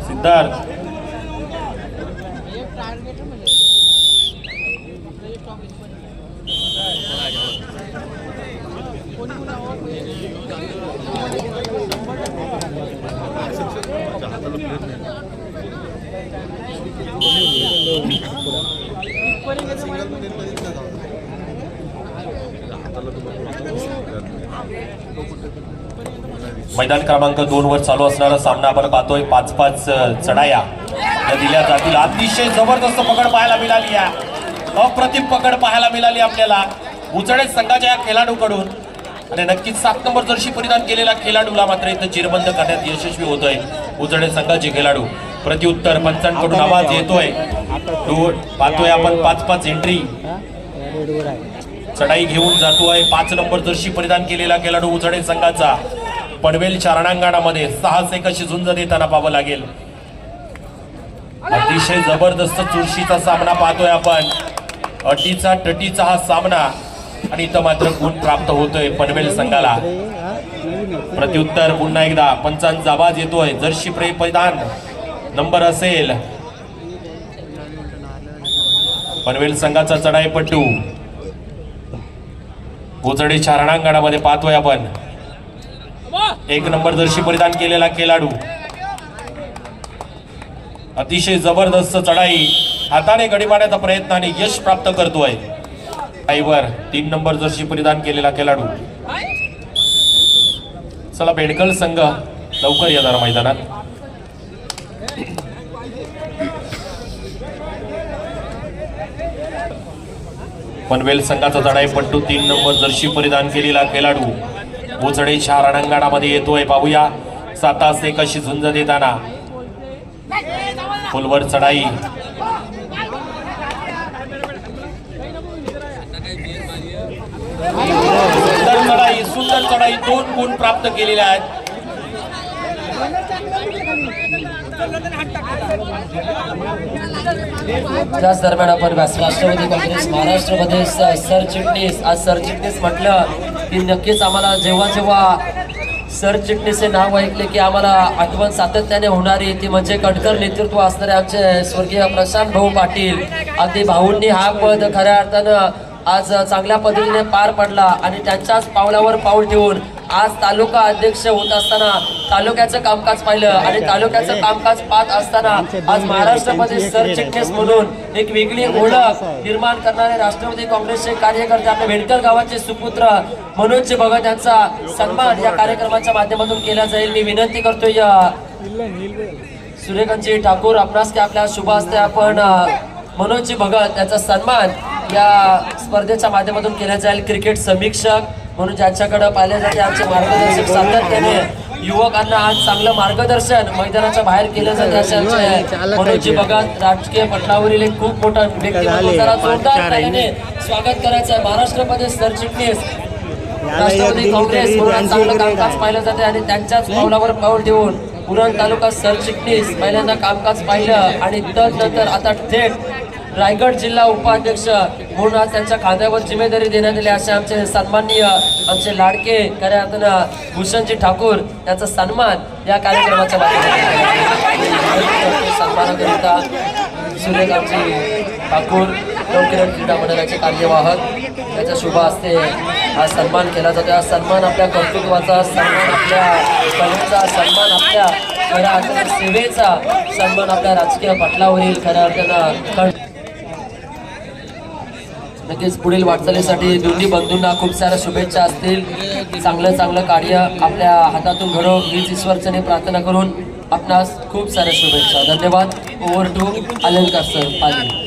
सिद्धार्थ मैदान क्रमांक 2 वर चालू असणारा सामना आपण पाहतोय. 5-5 चढाया दिल्या जातील. अतिशय जबरदस्त पकड पाहायला मिळाली आहे. अप्रतिम पकड पाहायला मिळाली आपल्याला उचडे संघाच्या या खेळाडूकडून. आणि नक्कीच 7 नंबर जर्सी परिधान केलेला खेळाडूला मात्र इथं चिरबंद करण्यात यशस्वी होतोय उचडे संघाचे खेळाडू. प्रत्युत्तर पंचांकडून आवाज येतोय. पाहतोय आपण 5-5 एंट्री चढाई घेऊन जातोय. 5 नंबर जर्सी परिधान केलेला खेळाडू उचडे संघाचा पनवेलच्या रणांगणामध्ये साहस एक अशी झुंज देताना पाहावं लागेल. अतिशय जबरदस्त चुरशीचा सामना पाहतोय आपण. अटीचा टटीचा हा सामना आणि इथं मात्र गुण प्राप्त होतोय पनवेल संघाला. प्रत्युत्तर पुन्हा एकदा पंचांचा आवाज येतोय. जर्सी परिधान नंबर असेल पनवेल संघाचा चढाईपट्टू उचडीच्या रणांगणामध्ये पाहतोय आपण. 1 नंबर जर्सी परिधान केलेला खेळाडू अतिशय जबरदस्त चढाई हाताने गडी मारण्याचा प्रयत्न आणि यश प्राप्त करतोय. वर 3 नंबर जर्सी परिधान केलेला खेळाडू. चला बेडकल संघ लवकर या जरा मैदानात. पनवेल संघाचा चढाईपट्टू 3 नंबर जर्सी परिधान केलेला खेळाडू उचडीच्या रणांगणामध्ये येतोय. पाहूया सातास एक अशी झुंज देताना फुलवर चढाई. सुंदर चढाई 2 गुण प्राप्त केलेले आहेत. त्याच दरम्यान आपण राष्ट्रवादी काँग्रेस महाराष्ट्रामध्ये सरचिटणीस आज सरचिटणीस म्हटलं की नक्कीच आम्हाला जेव्हा जेव्हा सरचिटणीस हे नाव ऐकले की आम्हाला आठवण सातत्याने होणारी ती म्हणजे कणखर नेतृत्व असणारे आमचे स्वर्गीय प्रशांत भाऊ पाटील. अगदी भाऊंनी हा पद खऱ्या अर्थानं आज चांगल्या पद्धतीने पार पडला आणि त्यांच्याच पावलावर पाऊल ठेवून आज तालुका अध्यक्ष होत असताना तालुक्याचं कामकाज पाहिलं आणि तालुक्याचं कामकाज पाहत असताना आज महाराष्ट्रामध्ये सरचिटणीस म्हणून एक वेगळी ओळख निर्माण करणारे राष्ट्रवादी काँग्रेसचे कार्यकर्ते आपल्या भेडकर गावाचे सुपुत्र मनोज भगत यांचा सन्मान या कार्यक्रमाच्या माध्यमातून केला जाईल. मी विनंती करतोय सूर्यकांतजी ठाकूर आपणास की आपल्या शुभ हस्ते आपण मनोजजी भगत याचा सन्मान या स्पर्धेच्या माध्यमातून केला जाईल. क्रिकेट समीक्षक म्हणून ज्यांच्याकडे पाहिले जाते आमचे मार्गदर्शक सातत्याने युवकांना आज चांगलं मार्गदर्शन मैदानाच्या बाहेर केलं जाते असे आमचे मनोजजी भगत राजकीय पटलावरील एक खूप मोठा व्यक्तिमत्व. जरा जोरदार तालीने स्वागत करायचं आहे. महाराष्ट्रामध्ये सरचिटणीस राष्ट्रवादी काँग्रेस म्हणून चांगलं कामकाज पाहिलं जाते आणि त्यांच्याच पावलावर पाऊल ठेवून उरण तालुका सरचिटणीस पहिल्यांदा कामकाज पाहिलं आणि तदनंतर आता थेट रायगड जिल्हा उपाध्यक्ष म्हणून आज त्यांच्या खांद्यावर जिम्मेदारी देण्यात आली. असे आमचे सन्माननीय आमचे लाडके खऱ्या अर्थानं भूषणजी ठाकूर यांचा सन्मान या कार्यक्रमाच्या माध्यमातून सन्मानाकरिता सूर्यकांतजी ठाकूर नवकिरण क्रीडा मंडळाचे कार्यवाहक त्याच्या शुभ हस्ते हा सन्मान केला जातो. हा सन्मान आपल्या कर्तृत्वाचा सन्मान, आपल्या कलेचा सन्मान, आपल्या खऱ्या अर्थानं सेवेचा सन्मान, आपल्या राजकीय पटलावरील खऱ्या अर्थानं नक्कीच पुढील वाटचालीसाठी दोन्ही बंधूंना खूप साऱ्या शुभेच्छा असतील. चांगलं कार्य आपल्या हातातून घडो हीच ईश्वरचरणी प्रार्थना करून आपणास खूप साऱ्या शुभेच्छा. धन्यवाद. ओव्हर टू अलंकार सर पाटील.